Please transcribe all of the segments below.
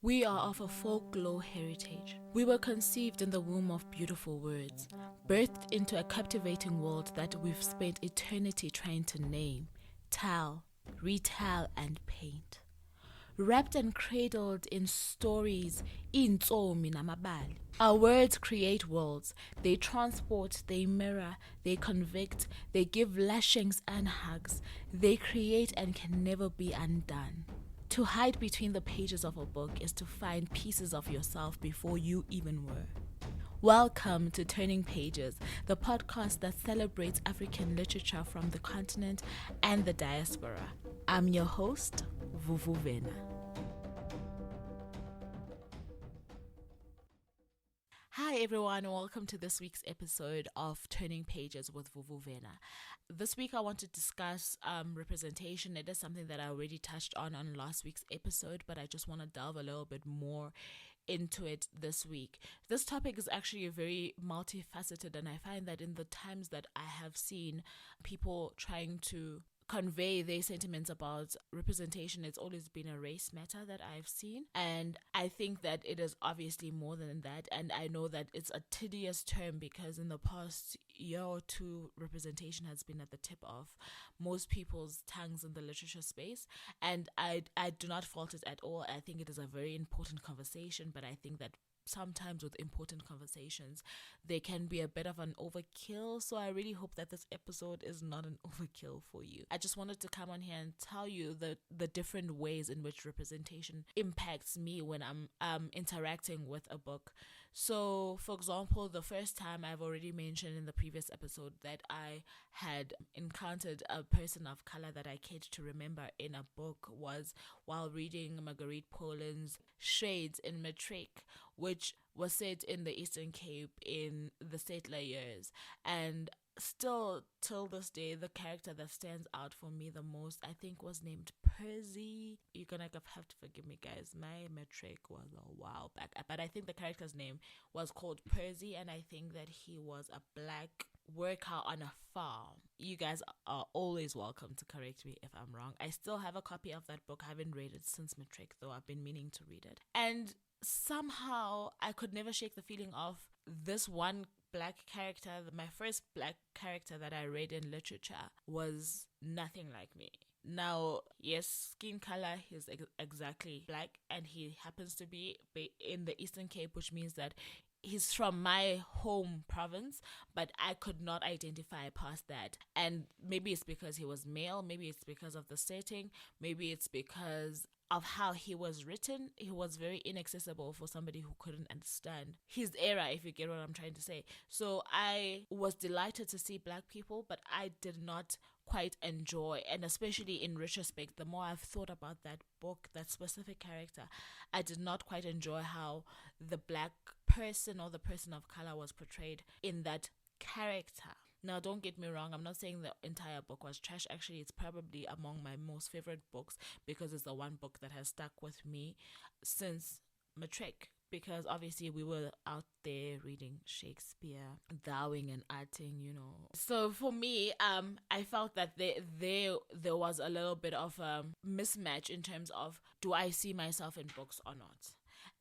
We are of a folklore heritage. We were conceived in the womb of beautiful words, birthed into a captivating world that we've spent eternity trying to name, tell, retell, and paint. Wrapped and cradled in stories, intsomi namabali. Our words create worlds. They transport, they mirror, they convict, they give lashings and hugs. They create and can never be undone. To hide between the pages of a book is to find pieces of yourself before you even were. Welcome to Turning Pages, the podcast that celebrates African literature from the continent and the diaspora. I'm your host, Vuvu Vena. Hi everyone, welcome to this week's episode of Turning Pages with Vuvu Vena. This week I want to discuss representation. It is something that I already touched on last week's episode, but I just want to delve a little bit more into it this week. This topic is actually very multifaceted, and I find that in the times that I have seen people trying to convey their sentiments about representation, it's always been a race matter that I've seen, and I think that it is obviously more than that. And I know that it's a tedious term because in the past year or two, representation has been at the tip of most people's tongues in the literature space, and I do not fault it at all. I think it is a very important conversation, but I think that sometimes with important conversations there can be a bit of an overkill, so I really hope that this episode is not an overkill for you. I just wanted to come on here and tell you the different ways in which representation impacts me when I'm interacting with a book. So for example, the first time, I've already mentioned in the previous episode that I had encountered a person of color that I cared to remember in a book was while reading Marguerite Poland's Shades in Matric, which was set in the Eastern Cape in the settler years. And still till this day, the character that stands out for me the most, I think, was named Percy. You're gonna have to forgive me, guys, my matric was a while back, but I think the character's name was called Percy, and I think that he was a black worker on a farm. You guys are always welcome to correct me if I'm wrong. I still have a copy of that book. I haven't read it since matric, though I've been meaning to read it, and somehow I could never shake the feeling of this one black character. My first black character that I read in literature was nothing like me. Now, yes, skin color, he's exactly black, and he happens to be in the Eastern Cape, which means that he's from my home province, but I could not identify past that. And maybe it's because he was male, maybe it's because of the setting, maybe it's because of how he was written. He was very inaccessible for somebody who couldn't understand his era, if you get what I'm trying to say. So I was delighted to see black people, but I did not quite enjoy, and especially in retrospect, the more I've thought about that book, that specific character, I did not quite enjoy how the black person or the person of color was portrayed in that character. Now, don't get me wrong, I'm not saying the entire book was trash. Actually, it's probably among my most favorite books because it's the one book that has stuck with me since matric. Because obviously we were out there reading Shakespeare, thouing and arting, you know. So for me, I felt that there was a little bit of a mismatch in terms of, do I see myself in books or not?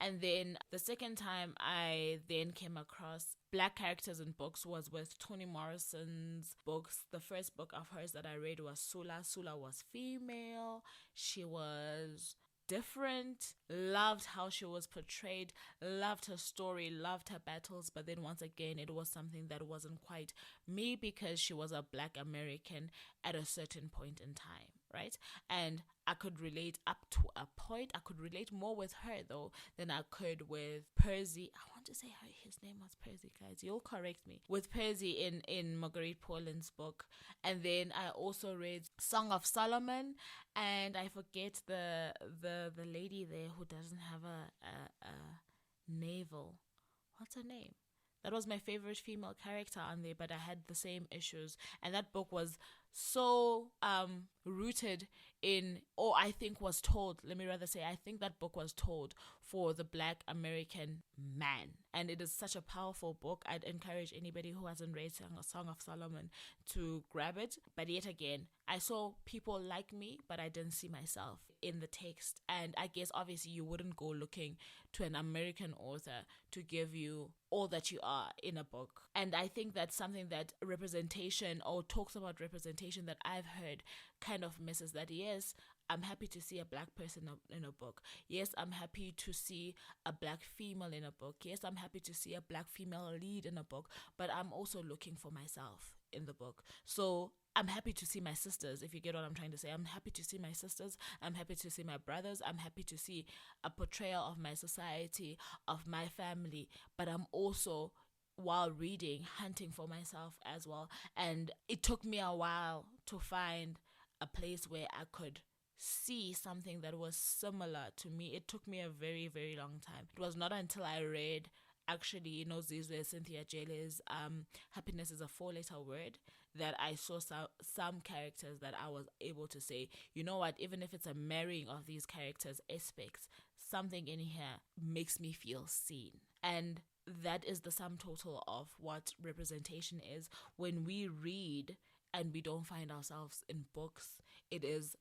And then the second time I then came across black characters in books was with Toni Morrison's books. The first book of hers that I read was Sula. Sula was female. She was different, loved how she was portrayed, loved her story, loved her battles, but then once again it was something that wasn't quite me because she was a black American at a certain point in time, right? And I could relate up to a point. I could relate more with her though than I could with Percy. I want to say his name was Percy, guys, you'll correct me. With Percy in Marguerite Poland's book. And then I also read Song of Solomon, and I forget the lady there who doesn't have a navel. What's her name? That was my favorite female character on there, but I had the same issues. And that book was so rooted in, or I think was told, let me rather say, I think that book was told for the Black American man. And it is such a powerful book. I'd encourage anybody who hasn't read Song of Solomon to grab it. But yet again, I saw people like me, but I didn't see myself in the text. And I guess obviously you wouldn't go looking to an American author to give you all that you are in a book. And I think that's something that representation, or talks about representation, that I've heard kind of misses. That yes, I'm happy to see a Black person in a book. Yes, I'm happy to see a Black female in a book. Yes, I'm happy to see a Black female lead in a book. But I'm also looking for myself in the book. So I'm happy to see my sisters, if you get what I'm trying to say. I'm happy to see my sisters. I'm happy to see my brothers. I'm happy to see a portrayal of my society, of my family. But I'm also, while reading, hunting for myself as well. And it took me a while to find a place where I could see something that was similar to me. It took me a very, very long time. It was not until I read, actually, Zizwe Cynthia Jele's Happiness is a 4-letter Word, that I saw some characters that I was able to say, you know what, even if it's a marrying of these characters' aspects, something in here makes me feel seen. And that is the sum total of what representation is. When we read and we don't find ourselves in books, it is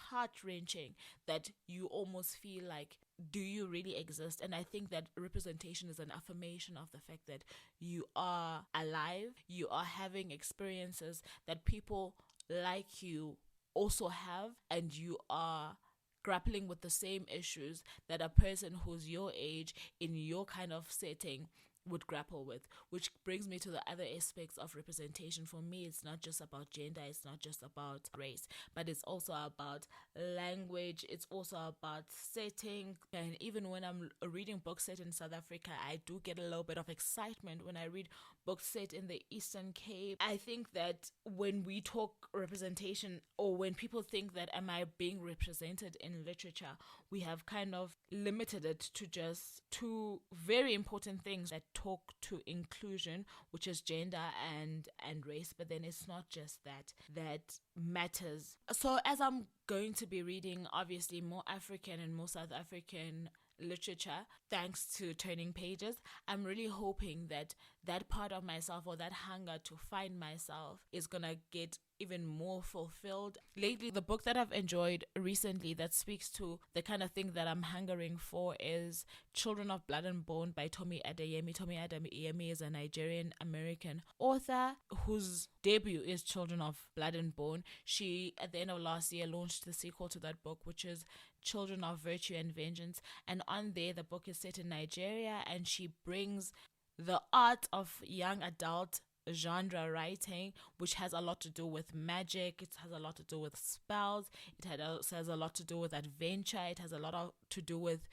heart-wrenching that you almost feel like, do you really exist? And I think that representation is an affirmation of the fact that you are alive, you are having experiences that people like you also have, and you are grappling with the same issues that a person who's your age in your kind of setting would grapple with. Which brings me to the other aspects of representation. For me, it's not just about gender, it's not just about race, but it's also about language, it's also about setting. And even when I'm reading books set in South Africa, I do get a little bit of excitement when I read books set in the Eastern Cape. I think that when we talk representation, or when people think that am I being represented in literature, we have kind of limited it to just two very important things that talk to inclusion, which is gender and race. But then it's not just that matters. So as I'm going to be reading obviously more African and more South African literature, thanks to Turning Pages, I'm really hoping that that part of myself, or that hunger to find myself, is gonna get even more fulfilled. Lately, the book that I've enjoyed recently that speaks to the kind of thing that I'm hungering for is Children of Blood and Bone by Tomi Adeyemi. Tomi Adeyemi is a Nigerian American author whose debut is Children of Blood and Bone. She, at the end of last year, launched the sequel to that book, which is Children of Virtue and Vengeance. And on there, the book is set in Nigeria, and she brings the art of young adult genre writing, which has a lot to do with magic, it has a lot to do with spells, it has a lot to do with adventure, it has a lot to do with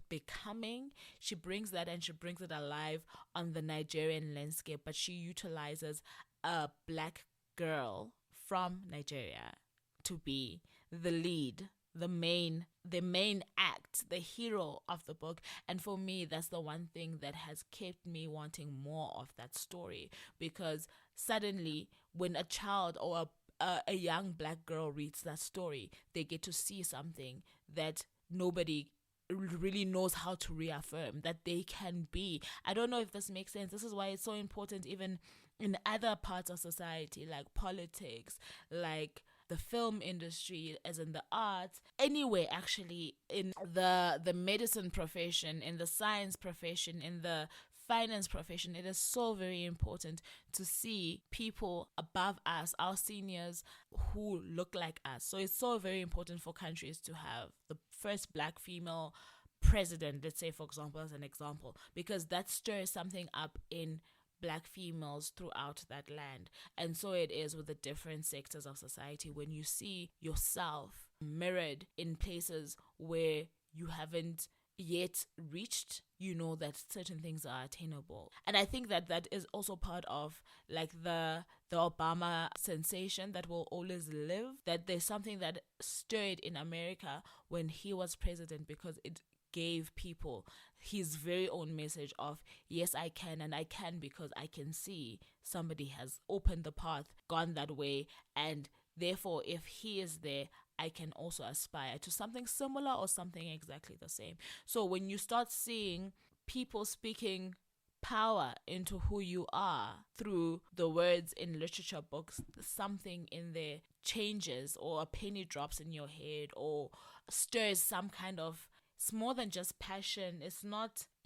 becoming. She brings that, and she brings it alive on the Nigerian landscape, but she utilizes a Black girl from Nigeria to be the lead, the main act, the hero of the book. And for me, that's the one thing that has kept me wanting more of that story, because suddenly when a child or a young Black girl reads that story, they get to see something that nobody really knows how to reaffirm, that they can be. I don't know if this makes sense. This is why it's so important, even in other parts of society, like politics, like the film industry, as in the arts, anyway, actually, in the medicine profession, in the science profession, in the finance profession, it is so very important to see people above us, our seniors, who look like us. So it's so very important for countries to have the first Black female president, let's say, for example, as an example, because that stirs something up in Black females throughout that land. And so it is with the different sectors of society. When you see yourself mirrored in places where you haven't yet reached, you know that certain things are attainable. And I think that that is also part of like the Obama sensation that will always live, that there's something that stirred in America when he was president, because it gave people his very own message of, yes, I can, and I can because I can see somebody has opened the path, gone that way, and therefore if he is there, I can also aspire to something similar or something exactly the same. So when you start seeing people speaking power into who you are through the words in literature books, something in there changes, or a penny drops in your head, or stirs some kind of, it's more than just passion. It's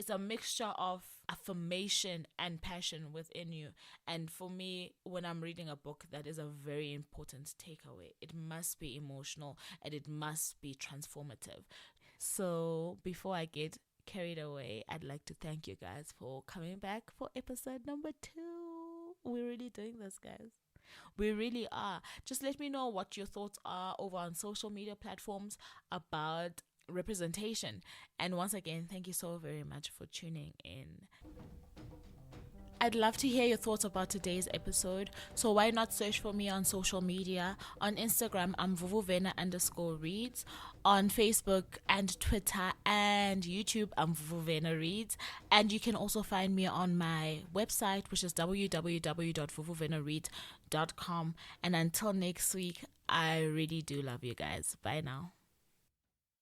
a mixture of affirmation and passion within you. And for me, when I'm reading a book, that is a very important takeaway. It must be emotional and it must be transformative. So before I get carried away, I'd like to thank you guys for coming back for episode number 2. We're really doing this, guys. We really are. Just let me know what your thoughts are over on social media platforms about representation. And once again, thank you so very much for tuning in. I'd love to hear your thoughts about today's episode, so why not search for me on social media? On Instagram, I'm Vena_reads. On Facebook and Twitter and YouTube, I'm VuvuVenaReads. And you can also find me on my website, which is www.vuvuvenareads.com. And until next week, I really do love you guys. Bye now.